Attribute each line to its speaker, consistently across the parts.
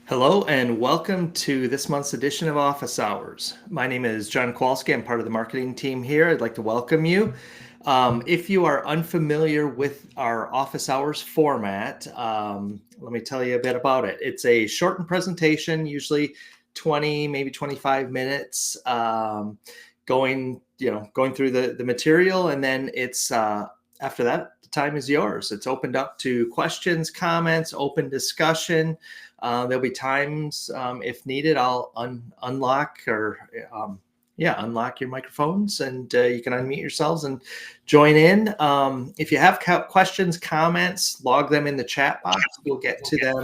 Speaker 1: Hello and welcome to this month's edition of Office Hours. My name is John Kowalski. I'm part of the marketing team here. I'd like to welcome you. If you are unfamiliar with our Office Hours format, let me tell you a bit about it. It's a shortened presentation, usually 20, maybe 25 minutes, going through the material, and then it's after that, the time is yours. It's opened up to questions, comments, open discussion. There'll be times, if needed, I'll unlock your microphones, and you can unmute yourselves and join in. If you have questions, comments, log them in the chat box. We'll get to them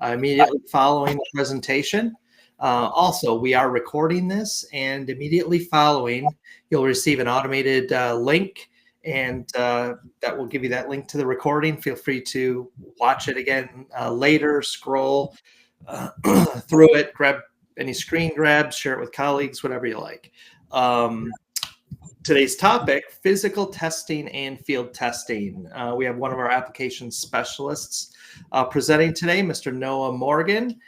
Speaker 1: immediately following the presentation. Also, we are recording this, and immediately following, you'll receive an automated link, and that will give you that link to the recording. Feel free to watch it again later, scroll through it, grab any screen grabs, share it with colleagues, whatever you like. Today's topic, physical testing and field testing. We have one of our application specialists presenting today, Mr. Noah Morgan.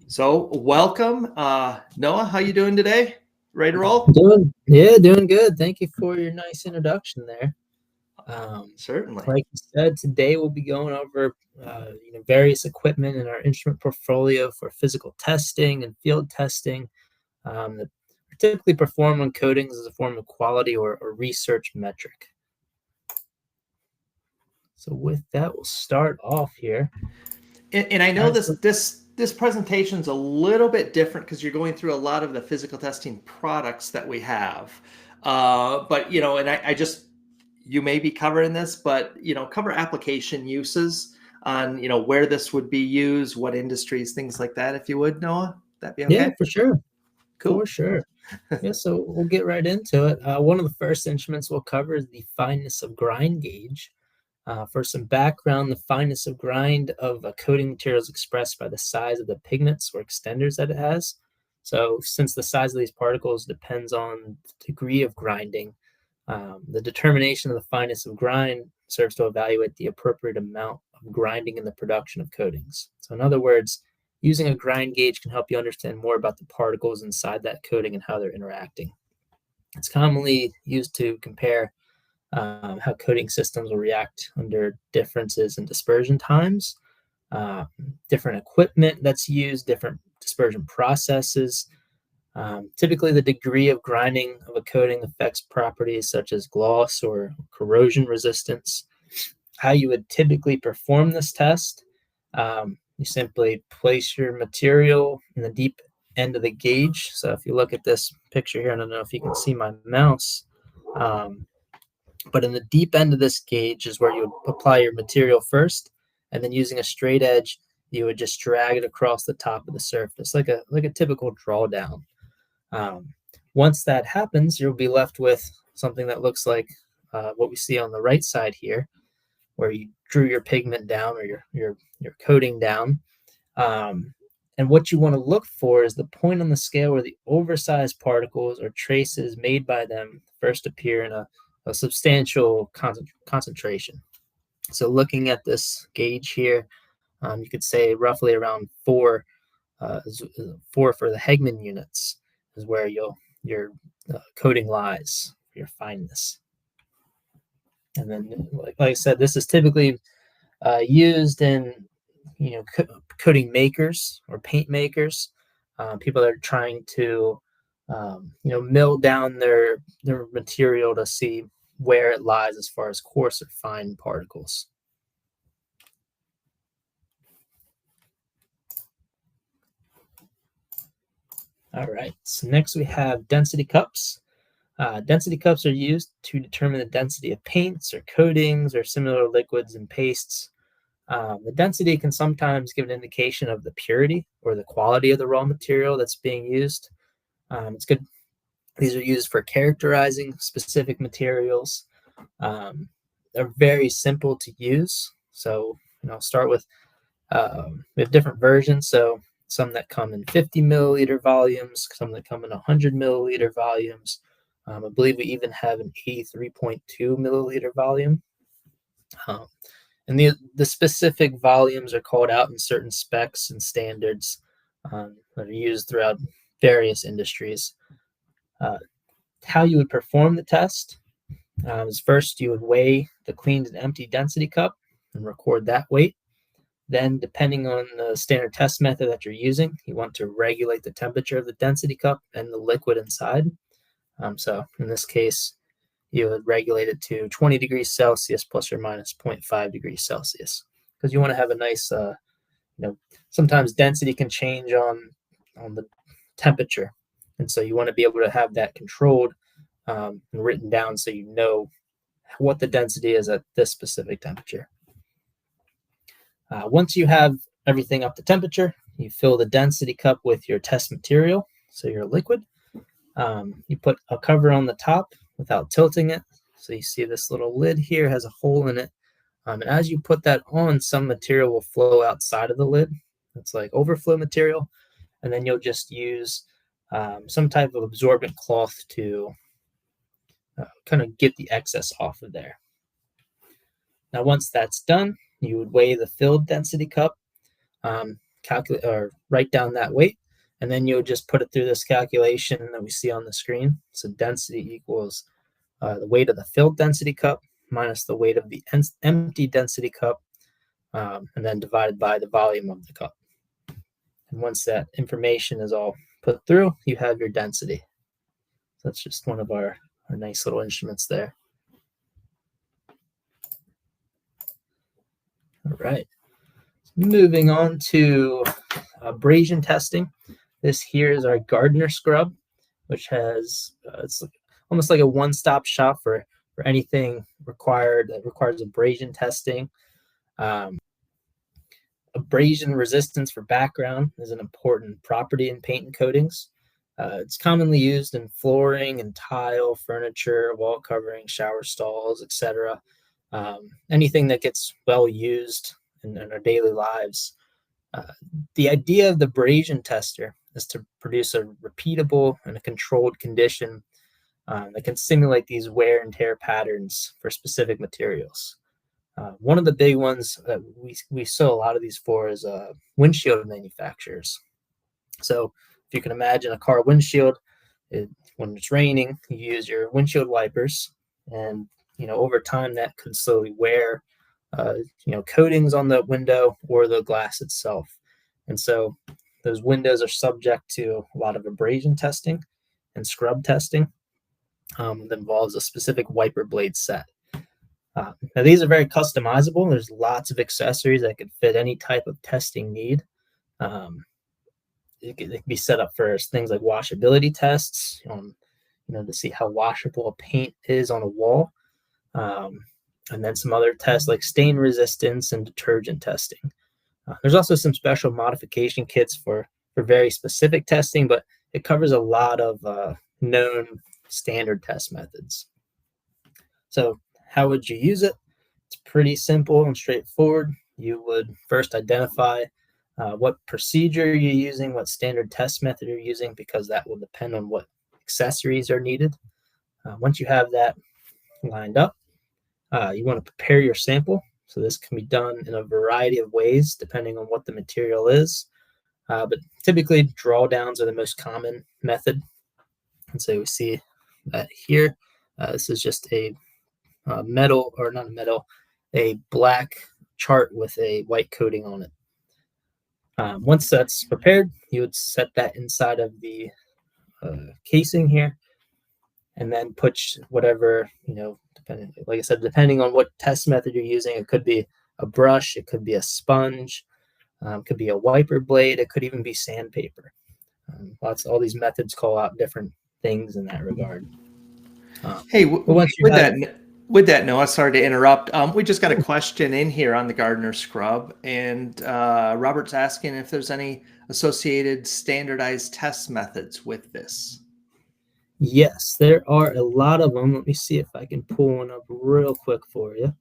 Speaker 1: So welcome. Noah, how you doing today? Ready to roll?
Speaker 2: Doing good. Thank you for your nice introduction there.
Speaker 1: Certainly.
Speaker 2: Like you said, today we'll be going over various equipment in our instrument portfolio for physical testing and field testing that are typically performed on coatings as a form of quality or research metric. So with that, we'll start off here.
Speaker 1: And I know this presentation is a little bit different because you're going through a lot of the physical testing products that we have. But, and I just, you may be covering this, but, cover application uses on, where this would be used, what industries, things like that, if you would, Noah. That'd be okay?
Speaker 2: Yeah, for sure.
Speaker 1: Cool.
Speaker 2: For sure. Yeah, so we'll get right into it. One of the first instruments we'll cover is the fineness of grind gauge. For some background, the fineness of grind of a coating material is expressed by the size of the pigments or extenders that it has. So since the size of these particles depends on the degree of grinding, the determination of the fineness of grind serves to evaluate the appropriate amount of grinding in the production of coatings. So in other words, using a grind gauge can help you understand more about the particles inside that coating and how they're interacting. It's commonly used to compare how coating systems will react under differences in dispersion times, different equipment that's used, different dispersion processes. Typically, the degree of grinding of a coating affects properties such as gloss or corrosion resistance. How you would typically perform this test, you simply place your material in the deep end of the gauge. So if you look at this picture here, I don't know if you can see my mouse, but in the deep end of this gauge is where you would apply your material first, and then using a straight edge, you would just drag it across the top of the surface, like a typical drawdown. Once that happens, you'll be left with something that looks like what we see on the right side here, where you drew your pigment down or your coating down. And what you want to look for is the point on the scale where the oversized particles or traces made by them first appear in a substantial concentration. So looking at this gauge here, you could say roughly around 4 for the Hegman units is where your coating lies, your fineness. And then, like I said, this is typically used in coating makers or paint makers, people that are trying to mill down their material to see where it lies as far as coarse or fine particles. All right, so next we have density cups. Density cups are used to determine the density of paints or coatings or similar liquids and pastes. The density can sometimes give an indication of the purity or the quality of the raw material that's being used. It's good. These are used for characterizing specific materials. They're very simple to use. So, start with, we have different versions. So some that come in 50 milliliter volumes, some that come in 100 milliliter volumes. I believe we even have an 83.2 milliliter volume. And the specific volumes are called out in certain specs and standards that are used throughout various industries. How you would perform the test is first you would weigh the cleaned and empty density cup and record that weight. Then, depending on the standard test method that you're using, you want to regulate the temperature of the density cup and the liquid inside. So in this case, you would regulate it to 20 degrees Celsius plus or minus 0.5 degrees Celsius, because you want to have a nice, sometimes density can change on the temperature. And so you want to be able to have that controlled and written down so you know what the density is at this specific temperature. Once you have everything up to temperature, you fill the density cup with your test material, so your liquid. You put a cover on the top without tilting it. So you see this little lid here has a hole in it. And as you put that on, some material will flow outside of the lid. It's like overflow material. And then you'll just use some type of absorbent cloth to kind of get the excess off of there. Now, once that's done, you would weigh the filled density cup, calculate or write down that weight, and then you'll just put it through this calculation that we see on the screen. So density equals the weight of the filled density cup minus the weight of the empty density cup, and then divided by the volume of the cup. And once that information is all put through, you have your density. So that's just one of our nice little instruments there. All right. Moving on to abrasion testing. This here is our Gardner scrub, which has it's almost like a one-stop shop for anything that requires abrasion testing. Abrasion resistance for background is an important property in paint and coatings. It's commonly used in flooring and tile, furniture, wall covering, shower stalls, etc. Anything that gets well used in our daily lives. The idea of the abrasion tester is to produce a repeatable and a controlled condition that can simulate these wear and tear patterns for specific materials. One of the big ones that we saw a lot of these for is windshield manufacturers. So if you can imagine a car windshield, when it's raining, you use your windshield wipers, and over time that could slowly wear coatings on the window or the glass itself. And so those windows are subject to a lot of abrasion testing and scrub testing that involves a specific wiper blade set. Now these are very customizable. There's lots of accessories that could fit any type of testing need. It can be set up for things like washability tests, to see how washable a paint is on a wall. And then some other tests like stain resistance and detergent testing. There's also some special modification kits for very specific testing, but it covers a lot of known standard test methods. So how would you use it? It's pretty simple and straightforward. You would first identify what procedure you're using, what standard test method you're using, because that will depend on what accessories are needed. Once you have that lined up, you want to prepare your sample. So this can be done in a variety of ways depending on what the material is. But typically drawdowns are the most common method. And so we see that here. This is just a a black chart with a white coating on it. Once that's prepared, you would set that inside of the casing here, and then put whatever, depending on what test method you're using. It could be a brush, it could be a sponge, it could be a wiper blade, it could even be sandpaper. All these methods call out different things in that regard.
Speaker 1: Hey, with that, Noah, sorry to interrupt. We just got a question in here on the Gardner scrub, and Robert's asking if there's any associated standardized test methods with this.
Speaker 2: Yes, there are a lot of them. Let me see if I can pull one up real quick for you.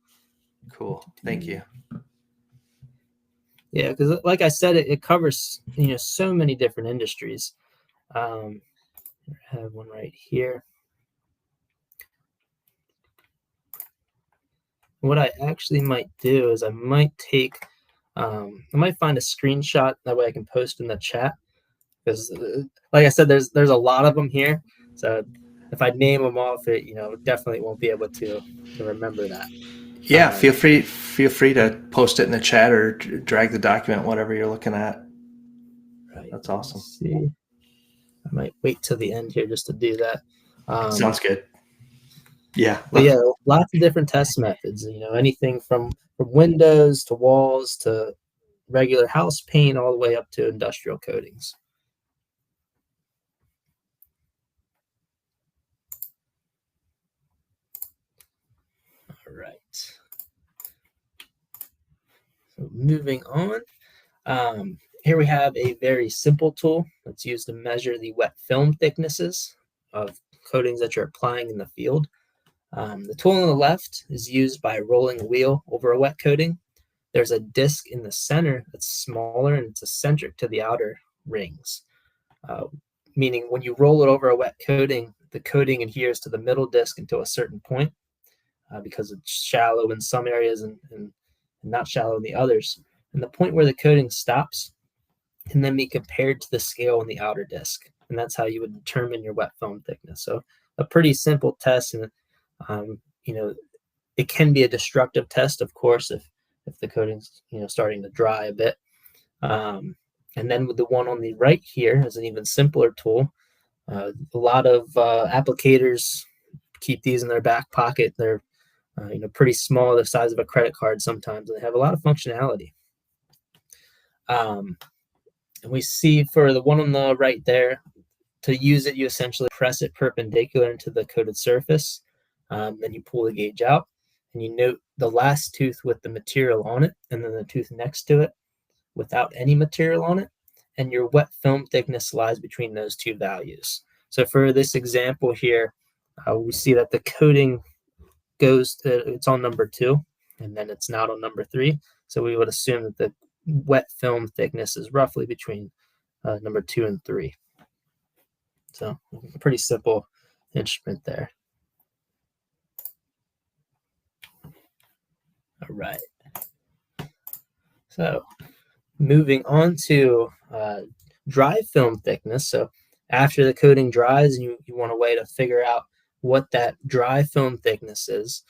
Speaker 1: Cool. Thank you.
Speaker 2: Yeah, because like I said, it covers so many different industries. I have one right here. What I actually might do is I might take, I might find a screenshot, that way I can post in the chat, because like I said, there's a lot of them here. So if I name them off, it definitely won't be able to remember that.
Speaker 1: Yeah, feel free to post it in the chat or drag the document, whatever you're looking at.
Speaker 2: Right.
Speaker 1: That's awesome.
Speaker 2: Let's see, I might wait till the end here just to do that.
Speaker 1: Sounds good. Yeah.
Speaker 2: But yeah, lots of different test methods. Anything from windows to walls to regular house paint, all the way up to industrial coatings. All right. So moving on, here we have a very simple tool that's used to measure the wet film thicknesses of coatings that you're applying in the field. The tool on the left is used by rolling a wheel over a wet coating. There's a disc in the center that's smaller and it's eccentric to the outer rings, meaning when you roll it over a wet coating, the coating adheres to the middle disc until a certain point, because it's shallow in some areas and not shallow in the others. And the point where the coating stops can then be compared to the scale on the outer disc. And that's how you would determine your wet film thickness. So a pretty simple test. And, it can be a destructive test, of course, if the coating's, starting to dry a bit. And then with the one on the right here is an even simpler tool. A lot of applicators keep these in their back pocket. They're pretty small, the size of a credit card sometimes, and they have a lot of functionality. And we see for the one on the right there, to use it, you essentially press it perpendicular into the coated surface. Then you pull the gauge out, and you note the last tooth with the material on it, and then the tooth next to it without any material on it. And your wet film thickness lies between those two values. So for this example here, we see that the coating it's on number 2, and then it's not on number 3. So we would assume that the wet film thickness is roughly between number 2 and 3. So pretty simple instrument there. All right. So moving on to dry film thickness. So after the coating dries and you want a way to figure out what that dry film thickness is,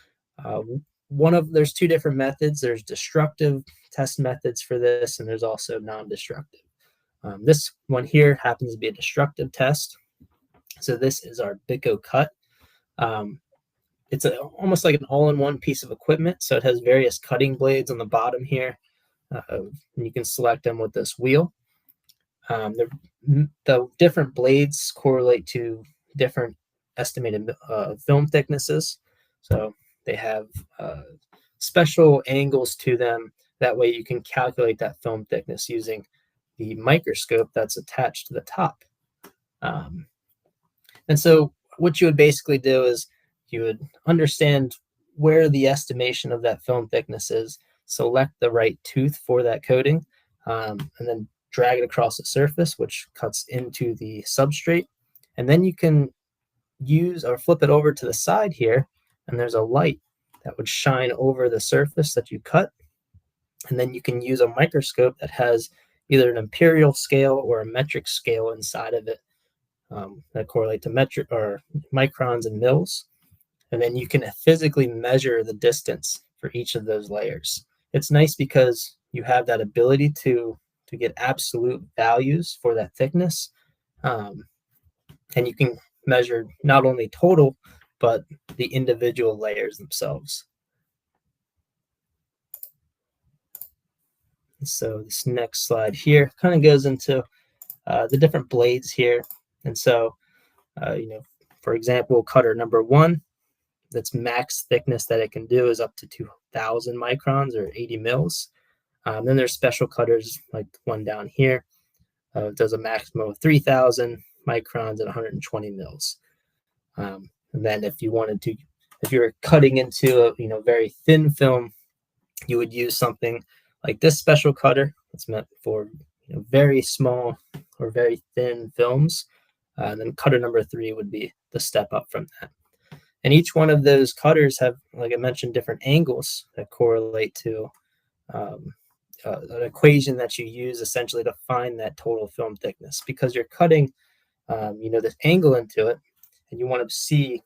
Speaker 2: there's 2 different methods. There's destructive test methods for this, and there's also non-destructive. This one here happens to be a destructive test. So this is our Bico cut. It's almost like an all-in-one piece of equipment. So it has various cutting blades on the bottom here. And you can select them with this wheel. The different blades correlate to different estimated film thicknesses. So they have special angles to them. That way you can calculate that film thickness using the microscope that's attached to the top. And so what you would basically do is you would understand where the estimation of that film thickness is, select the right tooth for that coating, and then drag it across the surface, which cuts into the substrate. And then you can use or flip it over to the side here, and there's a light that would shine over the surface that you cut. And then you can use a microscope that has either an imperial scale or a metric scale inside of it, that correlate to metric or microns and mils. And then you can physically measure the distance for each of those layers. It's nice because you have that ability to get absolute values for that thickness. And you can measure not only total, but the individual layers themselves. So this next slide here kind of goes into the different blades here. And so, for example, cutter number 1, that's max thickness that it can do is up to 2,000 microns or 80 mils. Then there's special cutters like the one down here. It does a maximum of 3,000 microns and 120 mils. And then if you're cutting into a very thin film, you would use something like this special cutter. It's meant for very small or very thin films. And then cutter number 3 would be the step up from that. And each one of those cutters have, like I mentioned, different angles that correlate to an equation that you use essentially to find that total film thickness, because you're cutting, this angle into it, and you want to see.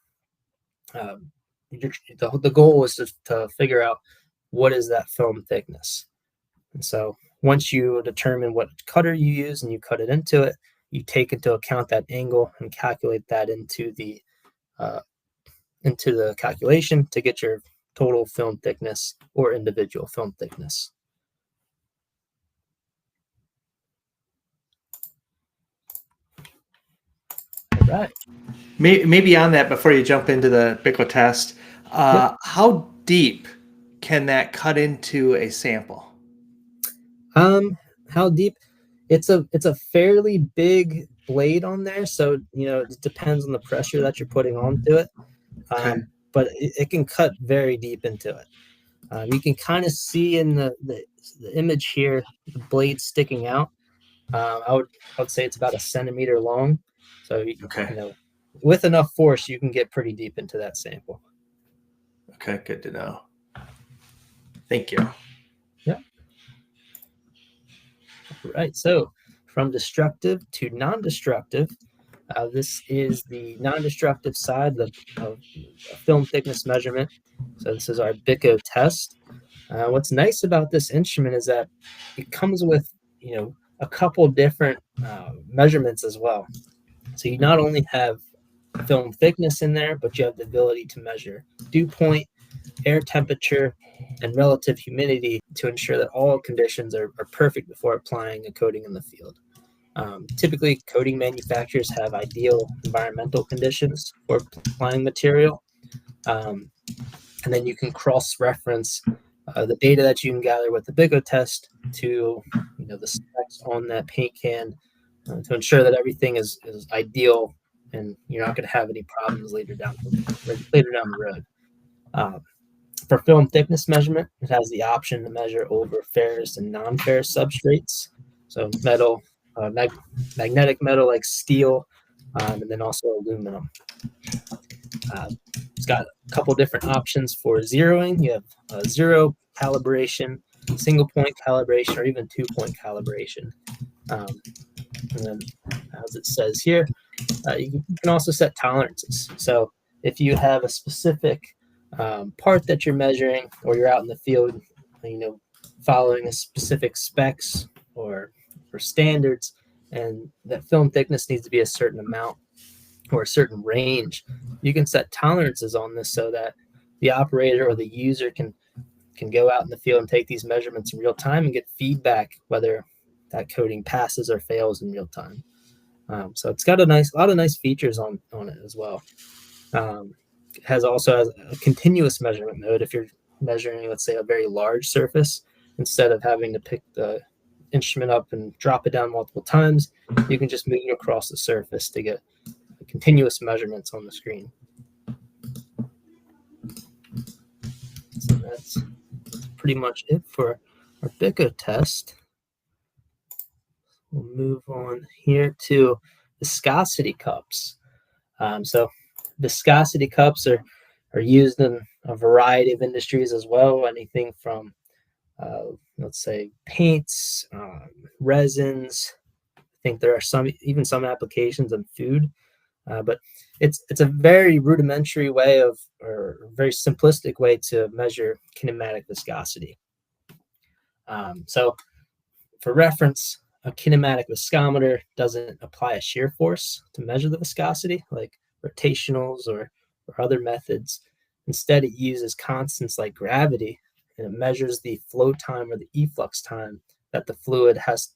Speaker 2: The goal is to figure out what is that film thickness. And so once you determine what cutter you use and you cut it into it, you take into account that angle and calculate that into the calculation to get your total film thickness or individual film thickness. All right.
Speaker 1: Maybe on that, before you jump into the byko-test, how deep can that cut into a sample?
Speaker 2: How deep? It's a fairly big blade on there, so it depends on the pressure that you're putting onto it.
Speaker 1: Okay.
Speaker 2: But it can cut very deep into it. You can kind of see in the image here the blade sticking out. I would say it's about 1 centimeter long. So with enough force, you can get pretty deep into that sample.
Speaker 1: Okay, good to know. Thank you.
Speaker 2: Yeah. All right. So from destructive to non-destructive, this is the non-destructive side of film thickness measurement. So this is our byko-test. What's nice about this instrument is that it comes with, a couple different measurements as well. So you not only have film thickness in there, but you have the ability to measure dew point, air temperature, and relative humidity to ensure that all conditions are perfect before applying a coating in the field. Typically, coating manufacturers have ideal environmental conditions for applying material. And then you can cross-reference the data that you can gather with the byko-test to the specs on that paint can to ensure that everything is ideal and you're not going to have any problems later down the road. For film thickness measurement, it has the option to measure over ferrous and non-ferrous substrates. So metal, magnetic metal like steel, and then also aluminum. It's got a couple different options for zeroing. You have zero calibration, single point calibration, or even 2-point calibration. And then, as it says here, you can also set tolerances. So if you have a specific part that you're measuring, or you're out in the field, following a specific specs or standards, and that film thickness needs to be a certain amount or a certain range, you can set tolerances on this so that the operator or the user can go out in the field and take these measurements in real time and get feedback whether that coating passes or fails in real time. So it's got a lot of nice features on it as well. It has a continuous measurement mode. If you're measuring, let's say, a very large surface, instead of having to pick the instrument up and drop it down multiple times, you can just move it across the surface to get continuous measurements on the screen. So that's pretty much it for our byko-test. We'll move on here to viscosity cups. So viscosity cups are used in a variety of industries as well, anything from, let's say, paints, resins. I think there are some applications in food, but it's a very rudimentary way or very simplistic way to measure kinematic viscosity. So for reference, a kinematic viscometer doesn't apply a shear force to measure the viscosity like rotationals or other methods. Instead, it uses constants like gravity, and it measures the flow time or the efflux time that the fluid has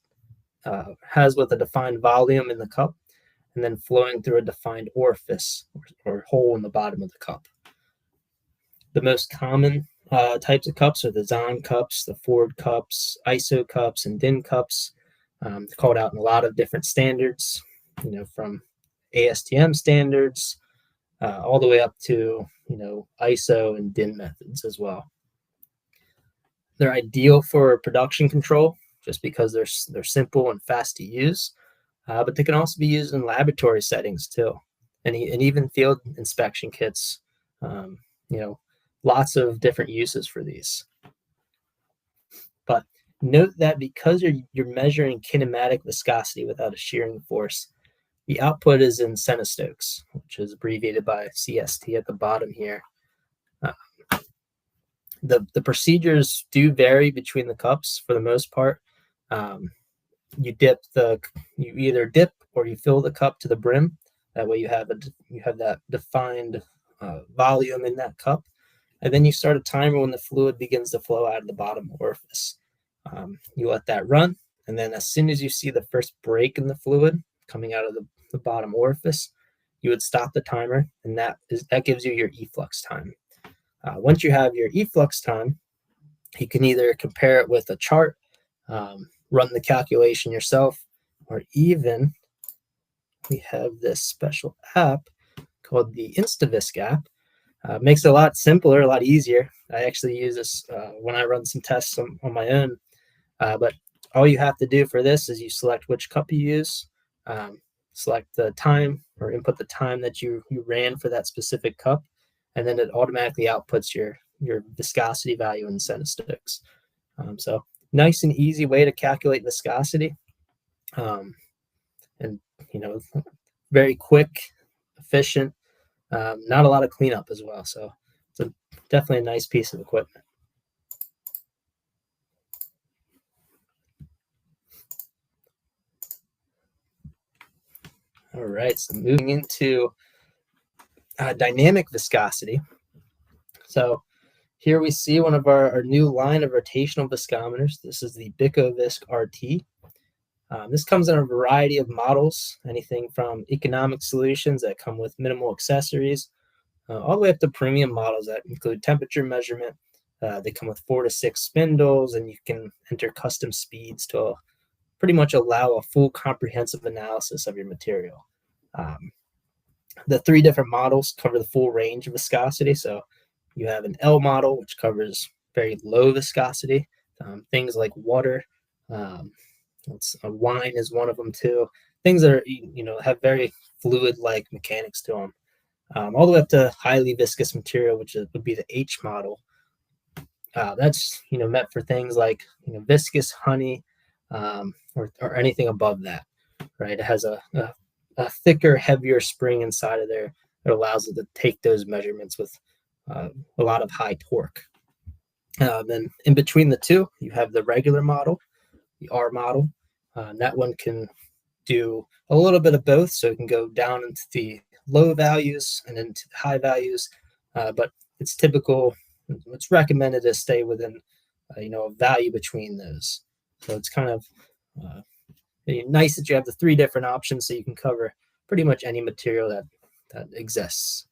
Speaker 2: with a defined volume in the cup, and then flowing through a defined orifice or hole in the bottom of the cup. The most common types of cups are the Zahn cups, the Ford cups, ISO cups, and DIN cups. They're called out in a lot of different standards, from ASTM standards all the way up to ISO and DIN methods as well. They're ideal for production control just because they're simple and fast to use, but they can also be used in laboratory settings too, and even field inspection kits Lots of different uses for these. But note that because you're measuring kinematic viscosity without a shearing force, the output is in centistokes, which is abbreviated by CST at the bottom here. The procedures do vary between the cups for the most part. You either dip or you fill the cup to the brim. That way you have that defined volume in that cup, and then you start a timer when the fluid begins to flow out of the bottom orifice. You let that run, and then as soon as you see the first break in the fluid coming out of the bottom orifice, you would stop the timer, and that gives you your efflux time. Once you have your efflux time, you can either compare it with a chart, run the calculation yourself, or even we have this special app called the InstaVisc app. Makes it a lot simpler, a lot easier. I actually use this when I run some tests on my own. But all you have to do for this is you select which cup you use, select the time or input the time that you ran for that specific cup, and then it automatically outputs your viscosity value in centistokes. So nice and easy way to calculate viscosity, and very quick, efficient, not a lot of cleanup as well. So it's definitely a nice piece of equipment. All right, so moving into dynamic viscosity. So here we see one of our new line of rotational viscometers. This is the Bico-Visc RT. This comes in a variety of models, anything from economic solutions that come with minimal accessories, all the way up to premium models that include temperature measurement. They come with 4 to 6 spindles, and you can enter custom speeds to pretty much allow a full comprehensive analysis of your material. The 3 different models cover the full range of viscosity. So you have an L model, which covers very low viscosity, things like water. Wine is one of them too. Things that are, have very fluid-like mechanics to them. All the way up to highly viscous material, which would be the H model. That's meant for things like viscous honey, or anything above that. Right? It has a thicker, heavier spring inside of there that allows it to take those measurements with a lot of high torque. Then in between the two, you have the regular model, the R model. That one can do a little bit of both, so it can go down into the low values and into the high values, but it's recommended to stay within a value between those. So it's kind of nice that you have the 3 different options, so you can cover pretty much any material that exists.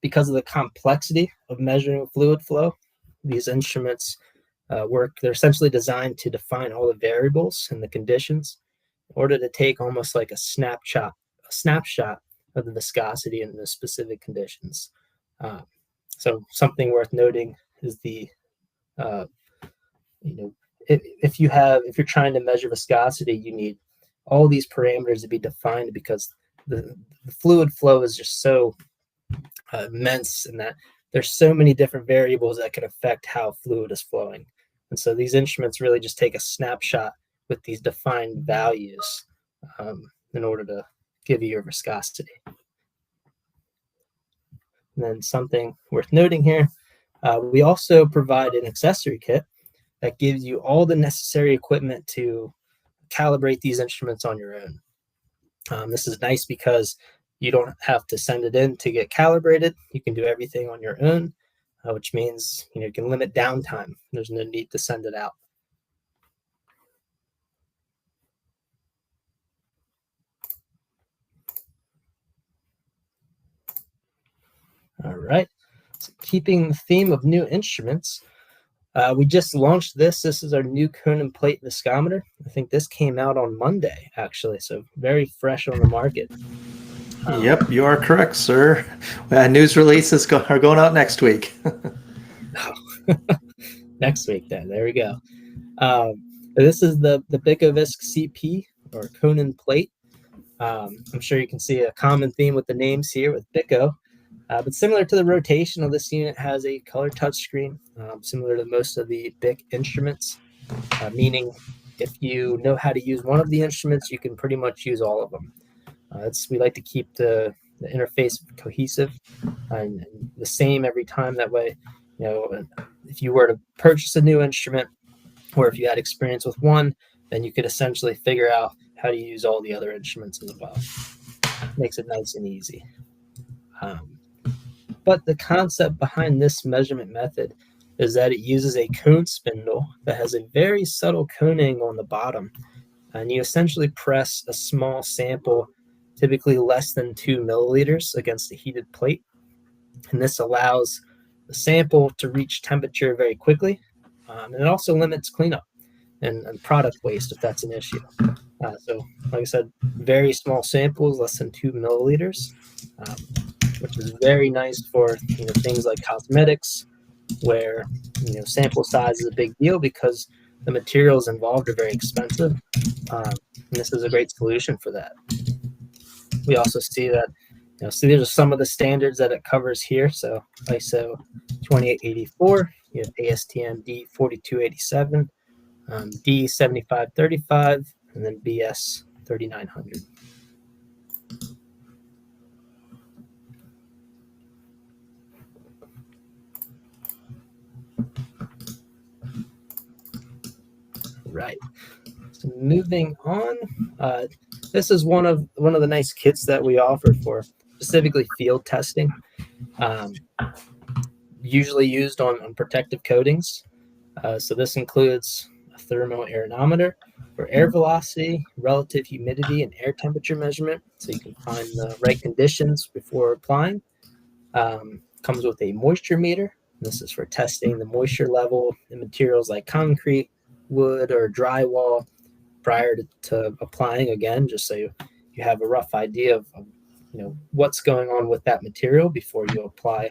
Speaker 2: Because of the complexity of measuring fluid flow, these instruments they're essentially designed to define all the variables and the conditions in order to take almost like a snapshot of the viscosity in the specific conditions. So something worth noting is if you're trying to measure viscosity, you need all these parameters to be defined, because the fluid flow is just so immense, and that there's so many different variables that can affect how fluid is flowing. And so these instruments really just take a snapshot with these defined values in order to give you your viscosity. And then something worth noting here, we also provide an accessory kit that gives you all the necessary equipment to calibrate these instruments on your own. This is nice because you don't have to send it in to get calibrated. You can do everything on your own, which means you can limit downtime. There's no need to send it out. All right. So keeping the theme of new instruments, we just launched this. This is our new cone and plate viscometer. I think this came out on Monday, actually, so very fresh on the market.
Speaker 1: Yep, you are correct, sir. News releases are going out next week.
Speaker 2: Next week, then. There we go. This is the Bico-Visc CP, or cone and plate. I'm sure you can see a common theme with the names here with Bico. But similar to the Rotational, this unit has a color touchscreen, similar to most of the BIC instruments, meaning if you know how to use one of the instruments, you can pretty much use all of them. We like to keep the interface cohesive and the same every time. That way, if you were to purchase a new instrument, or if you had experience with one, then you could essentially figure out how to use all the other instruments as well. Makes it nice and easy. But the concept behind this measurement method is that it uses a cone spindle that has a very subtle coning on the bottom. And you essentially press a small sample, typically less than 2 milliliters, against a heated plate. And this allows the sample to reach temperature very quickly. And it also limits cleanup and product waste if that's an issue. So, like I said, very small samples, less than 2 milliliters, which is very nice for things like cosmetics, where sample size is a big deal because the materials involved are very expensive. And this is a great solution for that. We also see that, so these are some of the standards that it covers here. So ISO 2884, you have ASTM D4287, D7535, and then BS 3900. Right. So moving on, this is one of the nice kits that we offer for specifically field testing, usually used on protective coatings. So this includes a thermal aerometer for air velocity, relative humidity, and air temperature measurement, so you can find the right conditions before applying. Comes with a moisture meter. This is for testing the moisture level in materials like concrete, wood, or drywall prior to applying, again, just so you have a rough idea of what's going on with that material before you apply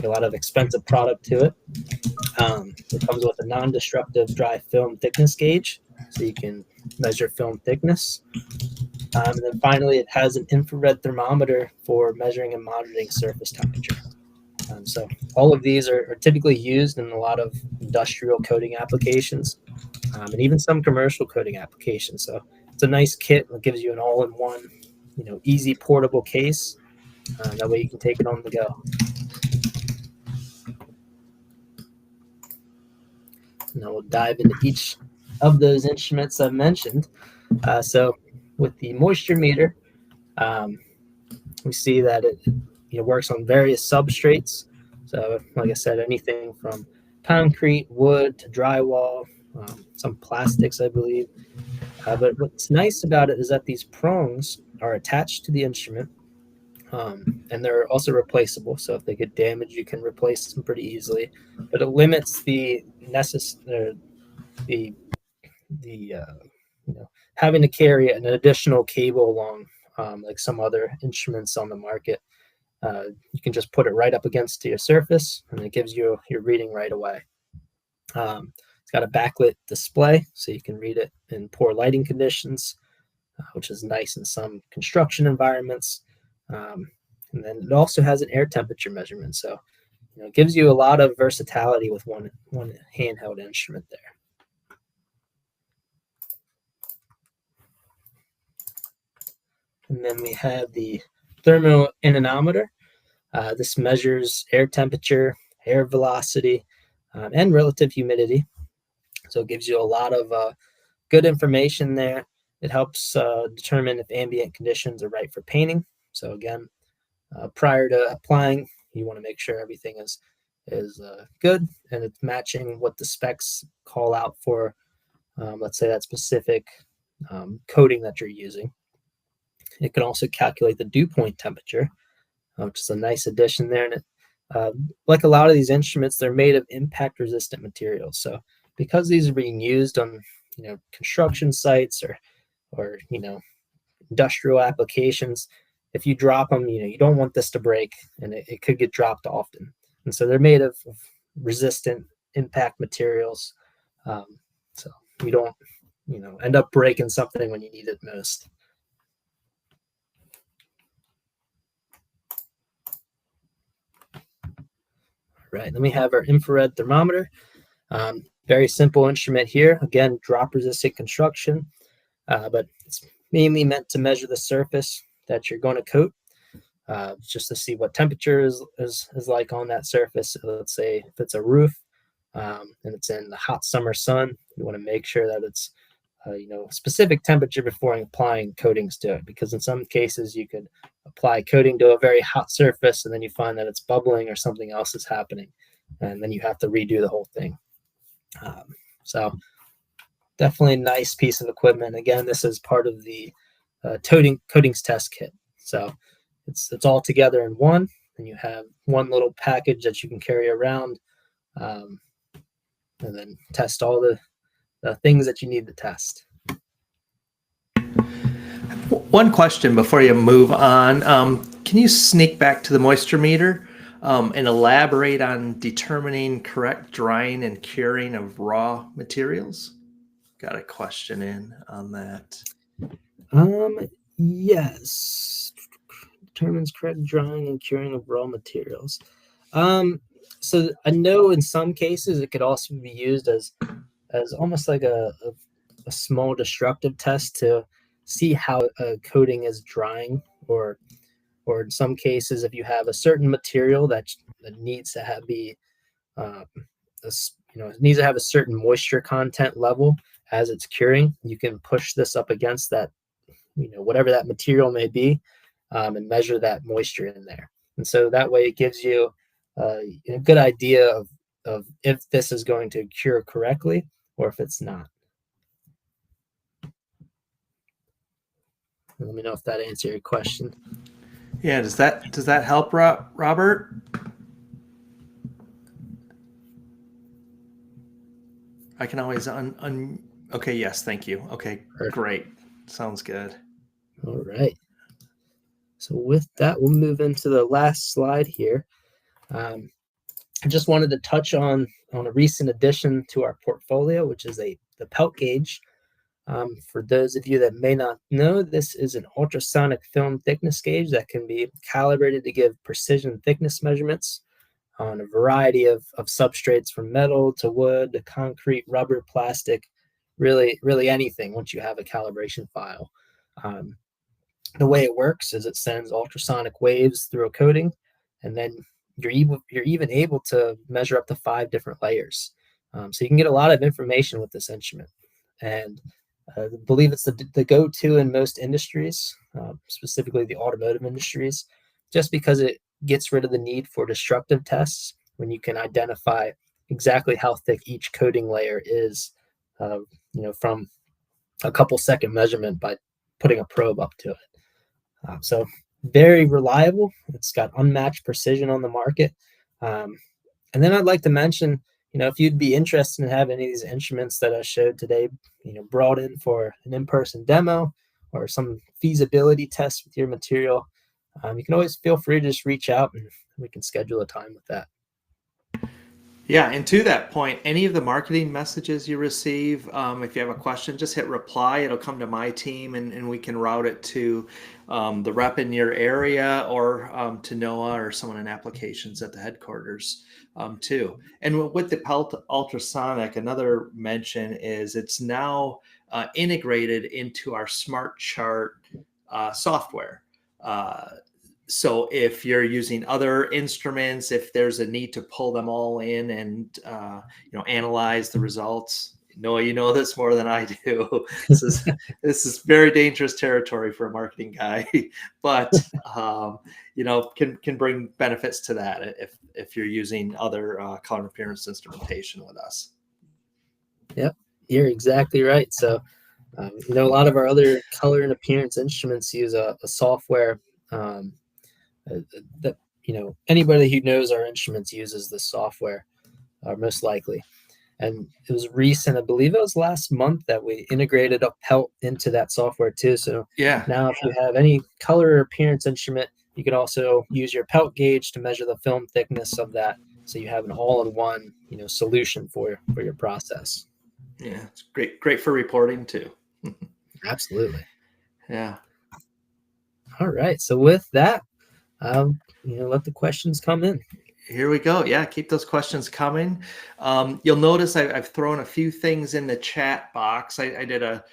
Speaker 2: a lot of expensive product to it. It comes with a non-destructive dry film thickness gauge, so you can measure film thickness. And then finally, it has an infrared thermometer for measuring and monitoring surface temperature. So all of these are typically used in a lot of industrial coating applications, and even some commercial coating applications. So it's a nice kit that gives you an all-in-one, easy portable case. That way you can take it on the go. Now we'll dive into each of those instruments I've mentioned. So with the moisture meter, we see that it works on various substrates. So like I said, anything from concrete, wood, to drywall, some plastics, I believe. But what's nice about it is that these prongs are attached to the instrument, and they're also replaceable. So if they get damaged, you can replace them pretty easily. But it limits having to carry an additional cable along, like some other instruments on the market. You can just put it right up against your surface, and it gives you your reading right away. It's got a backlit display, so you can read it in poor lighting conditions, which is nice in some construction environments. And then it also has an air temperature measurement, so it gives you a lot of versatility with one handheld instrument there. And then we have the thermal anemometer. This measures air temperature, air velocity, and relative humidity. So it gives you a lot of good information there. It helps determine if ambient conditions are right for painting. So again, prior to applying, you want to make sure everything is good and it's matching what the specs call out for, let's say, that specific coating that you're using. It can also calculate the dew point temperature, which is a nice addition there. And it, like a lot of these instruments, they're made of impact resistant materials. So because these are being used on construction sites or industrial applications, if you drop them, you don't want this to break, and it could get dropped often. And so they're made of resistant impact materials, so you don't end up breaking something when you need it most. right, then we have our infrared thermometer. Very simple instrument here. Again, drop resistant construction, but it's mainly meant to measure the surface that you're going to coat, just to see what temperature is like on that surface. So let's say if it's a roof and it's in the hot summer sun, you want to make sure that it's specific temperature before applying coatings to it, because in some cases you could apply coating to a very hot surface and then you find that it's bubbling or something else is happening, and then you have to redo the whole thing. So definitely a nice piece of equipment. Again, this is part of the coatings test kit. So it's all together in one, and you have one little package that you can carry around, and then test all the things that you need to test.
Speaker 1: One question before you move on. Can you sneak back to the moisture meter and elaborate on determining correct drying and curing of raw materials? Got a question in on that.
Speaker 2: Yes. Determines correct drying and curing of raw materials. So I know in some cases it could also be used as almost like a small destructive test to see how a coating is drying, or in some cases, if you have a certain material that needs to have needs to have a certain moisture content level as it's curing, you can push this up against that, whatever that material may be, and measure that moisture in there. And so that way it gives you a good idea of if this is going to cure correctly or if it's not. Let me know if that answered your question.
Speaker 1: Yeah, does that help, Robert? I can always okay, yes, thank you. Okay, perfect. Great. Sounds good.
Speaker 2: All right. So with that, we'll move into the last slide here. I just wanted to touch on a recent addition to our portfolio, which is the pelt gauge. For those of you that may not know, this is an ultrasonic film thickness gauge that can be calibrated to give precision thickness measurements on a variety of substrates, from metal to wood to concrete, rubber, plastic, really anything once you have a calibration file. The way it works is it sends ultrasonic waves through a coating, and then you're even able to measure up to 5 different layers. So you can get a lot of information with this instrument. And I believe it's the go-to in most industries, specifically the automotive industries, just because it gets rid of the need for destructive tests when you can identify exactly how thick each coating layer is, from a couple second measurement by putting a probe up to it. So very reliable. It's got unmatched precision on the market. And then I'd like to mention, if you'd be interested in having any of these instruments that I showed today, brought in for an in-person demo or some feasibility test with your material, you can always feel free to just reach out and we can schedule a time with that.
Speaker 1: Yeah, and to that point, any of the marketing messages you receive, if you have a question, just hit reply. It'll come to my team, and we can route it to the rep in your area, or to Noah or someone in applications at the headquarters too. And with the Pelt Ultrasonic, another mention is it's now integrated into our Smart Chart software. So if you're using other instruments, if there's a need to pull them all in and analyze the results, Noah, you know this more than I do. This is very dangerous territory for a marketing guy, but can bring benefits to that if you're using other color and appearance instrumentation with us.
Speaker 2: Yep, you're exactly right. So a lot of our other color and appearance instruments use a software. That anybody who knows our instruments uses this software, most likely. And it was recent, I believe it was last month, that we integrated a Pelt into that software too. So
Speaker 1: yeah,
Speaker 2: now if you have any color or appearance instrument, you can also use your Pelt gauge to measure the film thickness of that, so you have an all-in-one solution for your process.
Speaker 1: Yeah, it's great for reporting too.
Speaker 2: Absolutely.
Speaker 1: Yeah.
Speaker 2: All right, so with that, let the questions come in.
Speaker 1: Here we go. Yeah, keep those questions coming. You'll notice I've thrown a few things in the chat box. I did a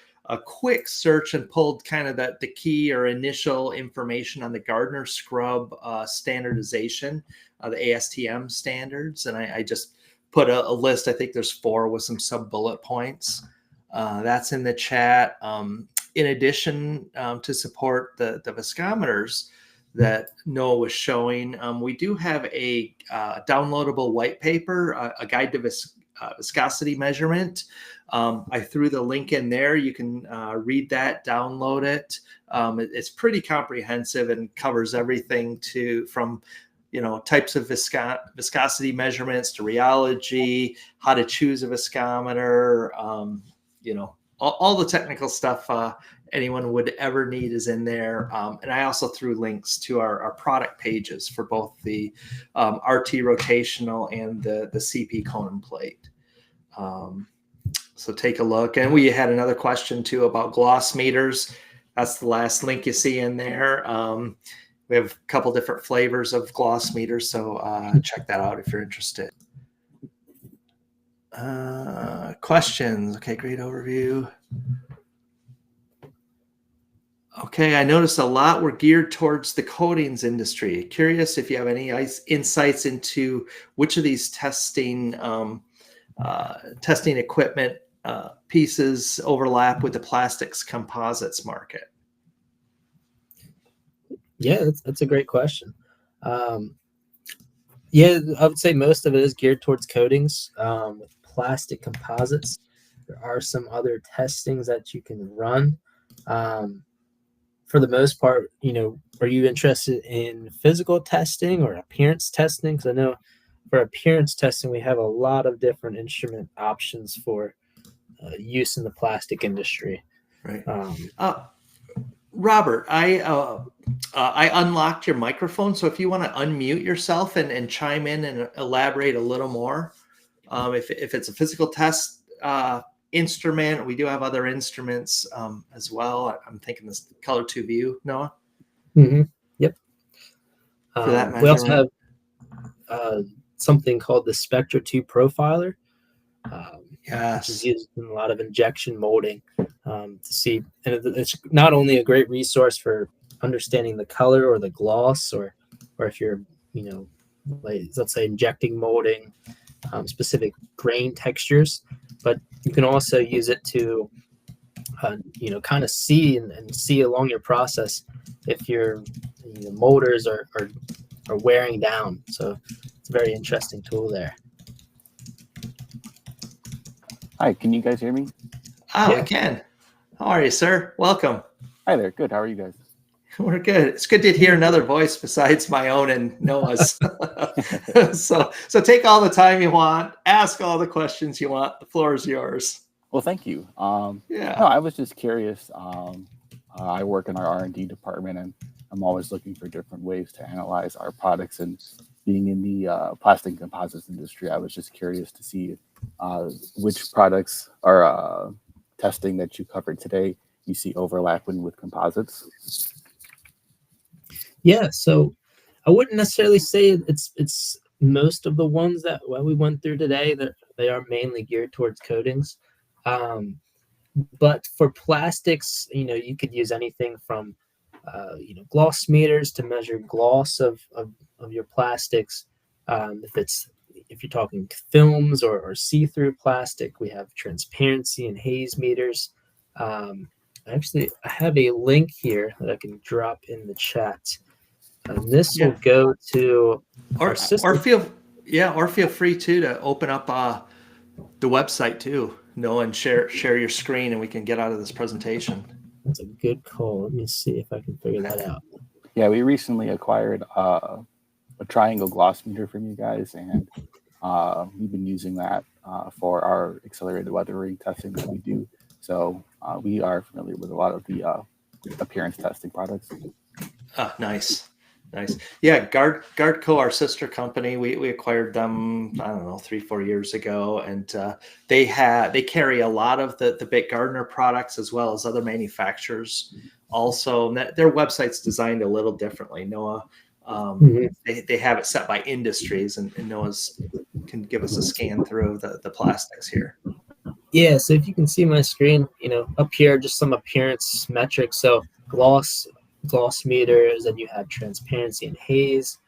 Speaker 1: quick search and pulled kind of the key or initial information on the Gardner scrub standardization, the ASTM standards. And I just put a list. I think there's 4 with some sub bullet points. That's in the chat. In addition, to support the Viscometers that Noah was showing, we do have a downloadable white paper, a guide to viscosity measurement. I threw the link in there. You can read that, download it. It's pretty comprehensive and covers everything from types of viscosity measurements to rheology, how to choose a viscometer, all the technical stuff anyone would ever need is in there. And I also threw links to our product pages for both the RT rotational and the CP cone and plate. So take a look. And we had another question too about gloss meters. That's the last link you see in there. We have a couple different flavors of gloss meters, so check that out if you're interested. Questions. Okay, great overview. Okay, I noticed a lot were geared towards the coatings industry. Curious if you have any insights into which of these testing equipment pieces overlap with the plastics composites market.
Speaker 2: Yeah, that's a great question. Yeah, I would say most of it is geared towards coatings. With plastic composites, there are some other testings that you can run. For the most part, are you interested in physical testing or appearance testing? Because I know for appearance testing, we have a lot of different instrument options for use in the plastic industry.
Speaker 1: Right. Robert, I unlocked your microphone, so if you want to unmute yourself and chime in and elaborate a little more, if it's a physical test instrument, we do have other instruments as well. I'm thinking this color 2 view, Noah.
Speaker 2: Mm-hmm. Yep.
Speaker 1: For that
Speaker 2: we also have something called the Spectra 2 Profiler.
Speaker 1: Yes.
Speaker 2: Which is used in a lot of injection molding to see, and it's not only a great resource for understanding the color or the gloss, or if you're, like, let's say injecting molding specific grain textures, but you can also use it to, kind of see and see along your process if your molders are wearing down. So it's a very interesting tool there.
Speaker 3: Hi, can you guys hear me?
Speaker 1: Oh, yeah. I can. How are you, sir? Welcome.
Speaker 3: Hi there. Good. How are you guys?
Speaker 1: We're good. It's good to hear another voice besides my own and Noah's. So take all the time you want. Ask all the questions you want. The floor is yours.
Speaker 3: Well, thank you.
Speaker 1: Yeah.
Speaker 3: No, I was just curious. I work in our R&D department, and I'm always looking for different ways to analyze our products. And being in the plastic composites industry, I was just curious to see which products are testing that you covered today you see overlapping with composites.
Speaker 2: Yeah, so I wouldn't necessarily say it's most of the ones that we went through today, that they are mainly geared towards coatings. But for plastics, you could use anything from gloss meters to measure gloss of your plastics. If you're talking films or see-through plastic, we have transparency and haze meters. Actually, I have a link here that I can drop in the chat. This will go to
Speaker 1: or feel free too to open up the website too, Noah, and share your screen, and we can get out of this presentation.
Speaker 2: That's a good call. Let me see if I can figure that out.
Speaker 3: Yeah, we recently acquired a triangle gloss meter from you guys, and we've been using that for our accelerated weathering testing that we do. So we are familiar with a lot of the appearance testing products.
Speaker 1: Nice. Yeah, Gardco, our sister company, we acquired them, I don't know, 3-4 years ago, and they carry a lot of the Gardner products as well as other manufacturers. Also, their website's designed a little differently. Noah, They have it set by industries, and Noah's can give us a scan through the plastics here.
Speaker 2: Yeah, so if you can see my screen, up here, just some appearance metrics. So gloss meters, and you have transparency and haze.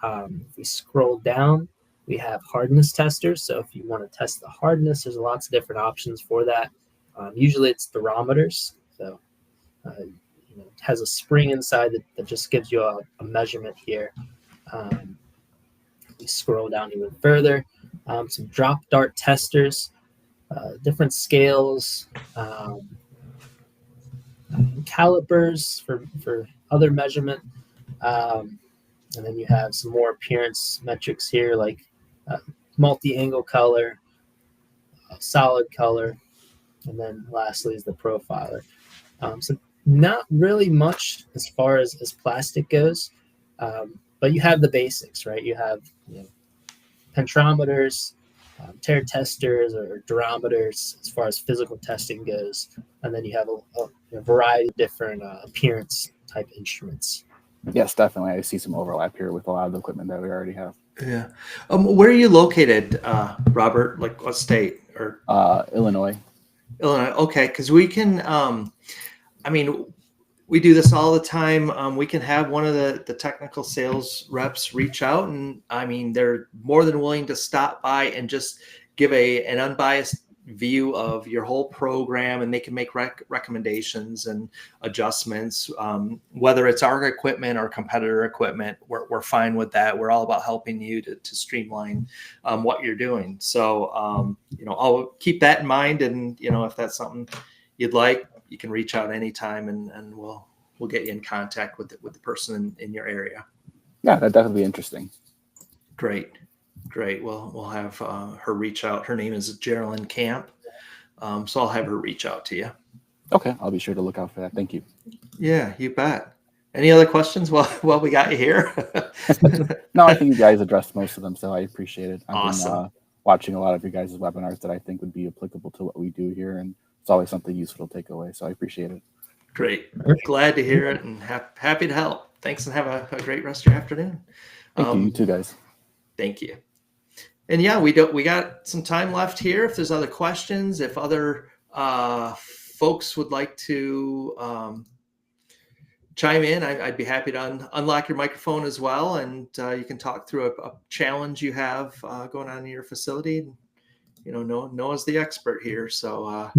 Speaker 2: If we scroll down, we have hardness testers. So if you want to test the hardness, there's lots of different options for that. Usually it's barometers. So it has a spring inside that just gives you a measurement here. We scroll down even further. Some drop dart testers, different scales, calipers for other measurement. And then you have some more appearance metrics here, like multi-angle color, solid color, and then lastly is the profiler. So not really much as far as plastic goes, but you have the basics, right? You have pentrometers, tear testers, or durometers as far as physical testing goes, and then you have a variety of different appearance type instruments.
Speaker 3: Yes, definitely. I see some overlap here with a lot of the equipment that we already have.
Speaker 1: Yeah. Where are you located, Robert? Like what state? Or
Speaker 3: Illinois.
Speaker 1: Illinois. Okay, because we can. We do this all the time. We can have one of the technical sales reps reach out, and they're more than willing to stop by and just give an unbiased view of your whole program, and they can make recommendations and adjustments. Whether it's our equipment or competitor equipment, we're fine with that. We're all about helping you to streamline what you're doing. So I'll keep that in mind, and if that's something you'd like, you can reach out anytime, and we'll get you in contact with the person in your area.
Speaker 3: Yeah, that'd definitely be interesting.
Speaker 1: Great. We'll have her reach out. Her name is Geraldine Camp. So I'll have her reach out to you.
Speaker 3: Okay, I'll be sure to look out for that. Thank you.
Speaker 1: Yeah, you bet. Any other questions while we got you here?
Speaker 3: No, I think you guys addressed most of them, so I appreciate it.
Speaker 1: Awesome.
Speaker 3: I've been watching a lot of your guys' webinars that I think would be applicable to what we do here, and it's always something useful to take away, so I appreciate it.
Speaker 1: Great. Glad to hear it, and happy to help. Thanks, and have a great rest of your afternoon.
Speaker 3: Thank you. You too, guys.
Speaker 1: Thank you. And yeah, we got some time left here. If there's other questions, if other folks would like to chime in, I'd be happy to unlock your microphone as well, and you can talk through a challenge you have going on in your facility. Noah's the expert here, so.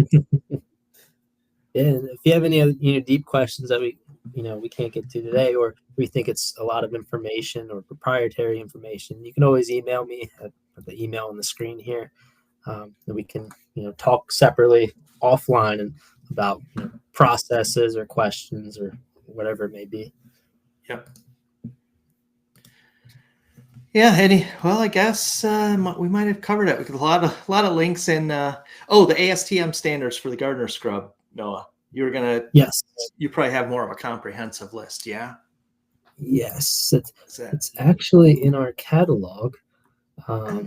Speaker 2: Yeah, and if you have any other deep questions that we can't get to today, or we think it's a lot of information or proprietary information, you can always email me at the email on the screen here, and we can talk separately offline and about processes or questions or whatever it may be.
Speaker 1: Yep. Yeah. I guess we might have covered it. We got a lot of links in. The ASTM standards for the Gardner scrub. Noah, you were gonna.
Speaker 2: Yes.
Speaker 1: You probably have more of a comprehensive list. Yeah.
Speaker 2: Yes, it's actually in our catalog. Let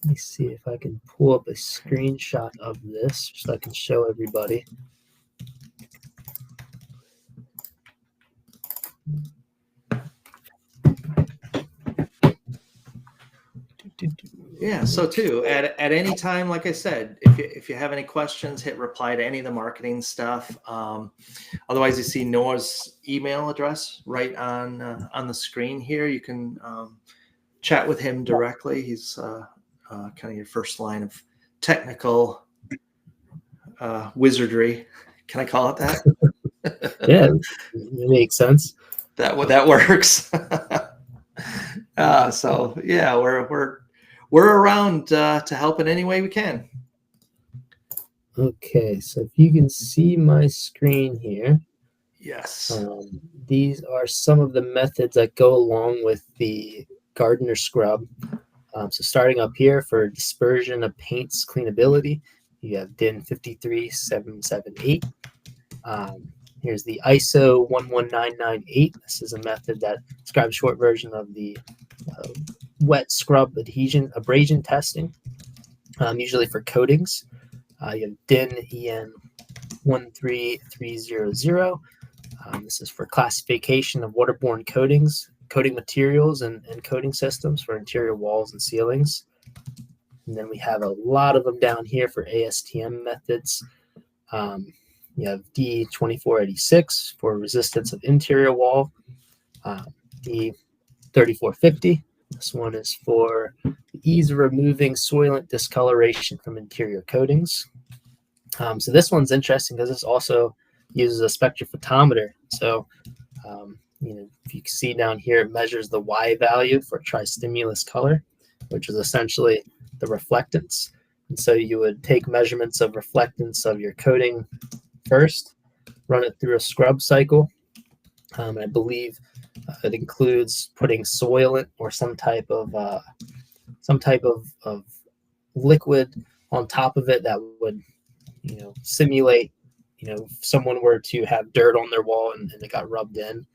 Speaker 2: me see if I can pull up a screenshot of this so I can show everybody.
Speaker 1: Yeah. So too, at any time, like I said, if you have any questions, hit reply to any of the marketing stuff. Otherwise, you see Noah's email address right on the screen here. You can chat with him directly. He's kind of your first line of technical wizardry. Can I call it that?
Speaker 2: Yeah, it makes sense.
Speaker 1: That works. So yeah, we're around to help in any way we can.
Speaker 2: Okay, so if you can see my screen here.
Speaker 1: Yes.
Speaker 2: These are some of the methods that go along with the Gardner scrub. So starting up here for dispersion of paints cleanability, you have DIN 53778. Here's the ISO 11998. This is a method that describes a short version of the wet scrub abrasion testing, usually for coatings. You have DIN EN 13300. This is for classification of waterborne coatings, coating materials and coating systems for interior walls and ceilings. And then we have a lot of them down here for ASTM methods. You have D2486 for resistance of interior wall, D3450. This one is for the ease of removing soilant discoloration from interior coatings. So this one's interesting because this also uses a spectrophotometer. So, if you can see down here, it measures the Y value for tristimulus color, which is essentially the reflectance. And so you would take measurements of reflectance of your coating first, run it through a scrub cycle. I believe it includes putting soilant or some type of liquid on top of it that would, simulate, if someone were to have dirt on their wall and it got rubbed in,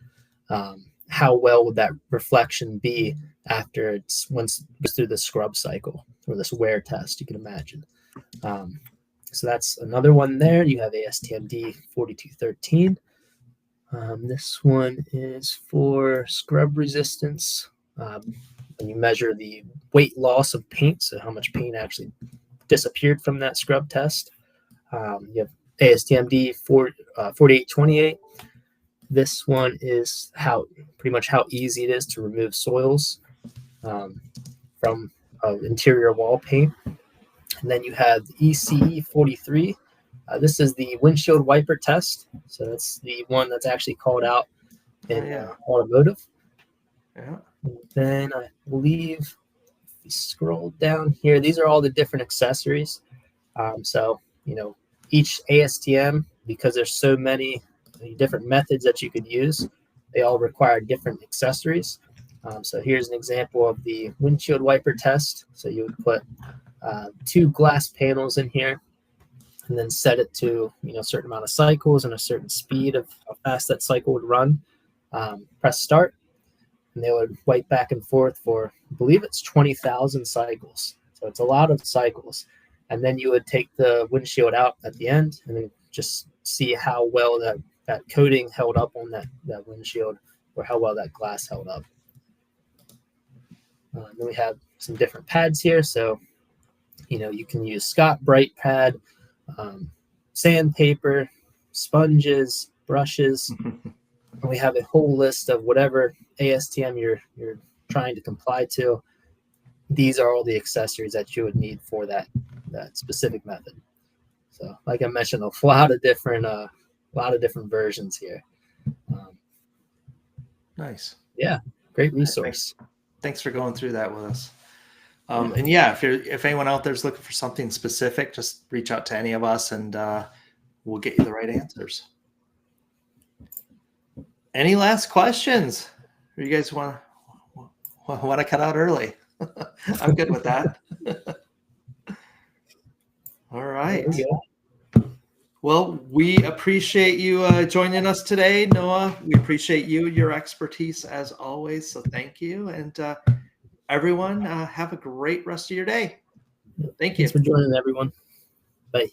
Speaker 2: how well would that reflection be after once it goes through the scrub cycle or this wear test, you can imagine. So that's another one there. You have ASTM D4213. This one is for scrub resistance. When you measure the weight loss of paint, so how much paint actually disappeared from that scrub test. You have ASTM D4828. This one is pretty much how easy it is to remove soils from interior wall paint. And then you have the ECE 43. This is the windshield wiper test. So that's the one that's actually called out in automotive.
Speaker 1: Yeah.
Speaker 2: And then I believe if you scroll down here, these are all the different accessories. So, each ASTM, because there's so many different methods that you could use, they all require different accessories. So here's an example of the windshield wiper test. So you would put 2 glass panels in here and then set it to a certain amount of cycles and a certain speed of how fast that cycle would run. Press start, and they would wipe back and forth for, I believe it's 20,000 cycles. So it's a lot of cycles. And then you would take the windshield out at the end and then just see how well that coating held up on that windshield, or how well that glass held up. Then we have some different pads here. So, you can use Scott Bright pad, sandpaper, sponges, brushes. And we have a whole list of whatever ASTM you're trying to comply to. These are all the accessories that you would need for that specific method. So, like I mentioned, a lot of different versions here.
Speaker 1: Nice.
Speaker 2: Yeah, great resource.
Speaker 1: Thanks for going through that with us. And yeah, if anyone out there is looking for something specific, just reach out to any of us and we'll get you the right answers. Any last questions? Or you guys want to cut out early? I'm good with that. All right. Well, we appreciate you joining us today, Noah. We appreciate your expertise as always. So thank you. And everyone, have a great rest of your day. Thank you.
Speaker 2: Thanks for joining, everyone. Bye.